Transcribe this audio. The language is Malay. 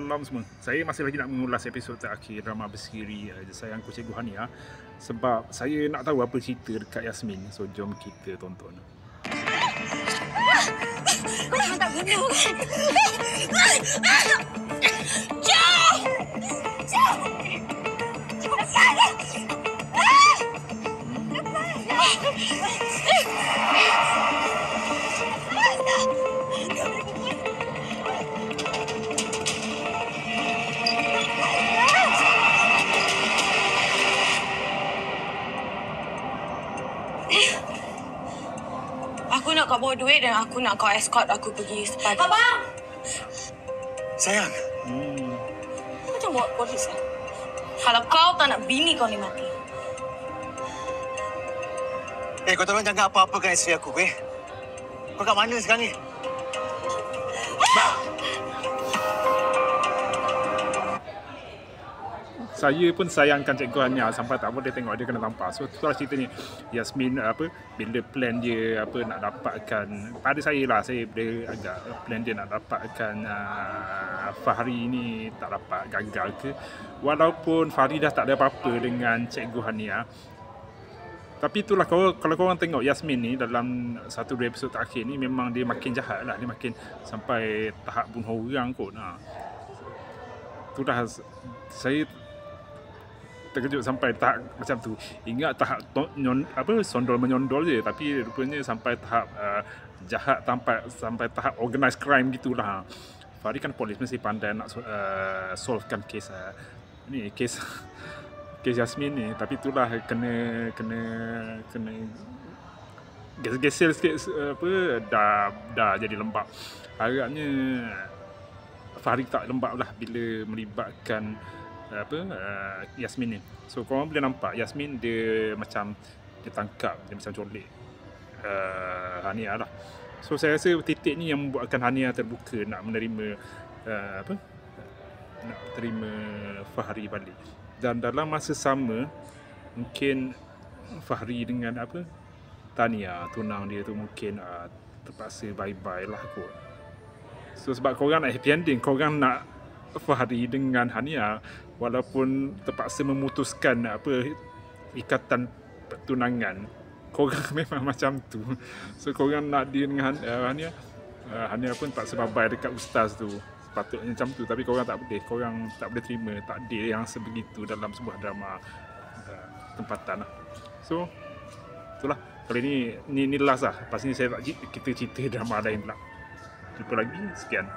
malam semua. Saya masih lagi nak mengulas episod terakhir drama bersiri Sayangku Cikgu Hania. Sebab saya nak tahu apa cerita dekat Yasmin. So jom kita tonton. Kau memang tak guna kan? Jom! Jom! Aku nak kau bawa duit dan aku nak kau escort aku pergi spa. Abang! Sayang. Kau macam bawa polis kan? Kalau kau tak nak bini kau ni mati. Kau tolong jangan apa-apa dengan isteri aku, Kau kat mana sekarang ni? Saya pun sayangkan Cikgu Hania sampai tak boleh tengok dia kena tampar. So itulah ceritanya. Yasmin bila plan dia nak dapatkan, pada saya lah, dia agak plan dia nak dapatkan Fahri ni tak dapat, gagal ke. Walaupun Fahri dah tak ada apa-apa dengan Cikgu Hania, tapi itulah kalau korang tengok Yasmin ni dalam satu dua episod terakhir ni memang dia makin jahat lah. Dia makin sampai tahap bunuh orang kot. Itulah saya terkejut sampai tahap macam tu. Ingat tahap sondol menyondol je, tapi rupanya sampai tahap jahat, sampai tahap organised crime gitulah. Fahri kan polis, mesti pandai nak solvekan kes ni, kes Yasmin ni. Tapi itulah kena gesel sikit, dah jadi lembab. Harapnya Fahri tak lembab lah bila melibatkan Yasmin ni. So korang boleh nampak Yasmin dia macam dia tangkap, dia macam colek Hania lah. So saya rasa titik ni yang membuatkan Hania terbuka nak menerima nak terima Fahri balik. Dan dalam masa sama mungkin Fahri dengan Tania, tunang dia tu, mungkin terpaksa bye-bye lah kot. So sebab korang nak happy ending, korang nak Fahri dengan Hania walaupun terpaksa memutuskan ikatan pertunangan, korang memang macam tu. So korang nak dia dengan Hania, Hania pun terpaksa bye-bye dekat ustaz tu. Sepatutnya macam tu, tapi korang tak boleh terima takdir yang sebegitu dalam sebuah drama tempatan lah. So itulah, kali ni last lah. Lepas ni kita cerita drama lain pula. Jumpa lagi, sekian.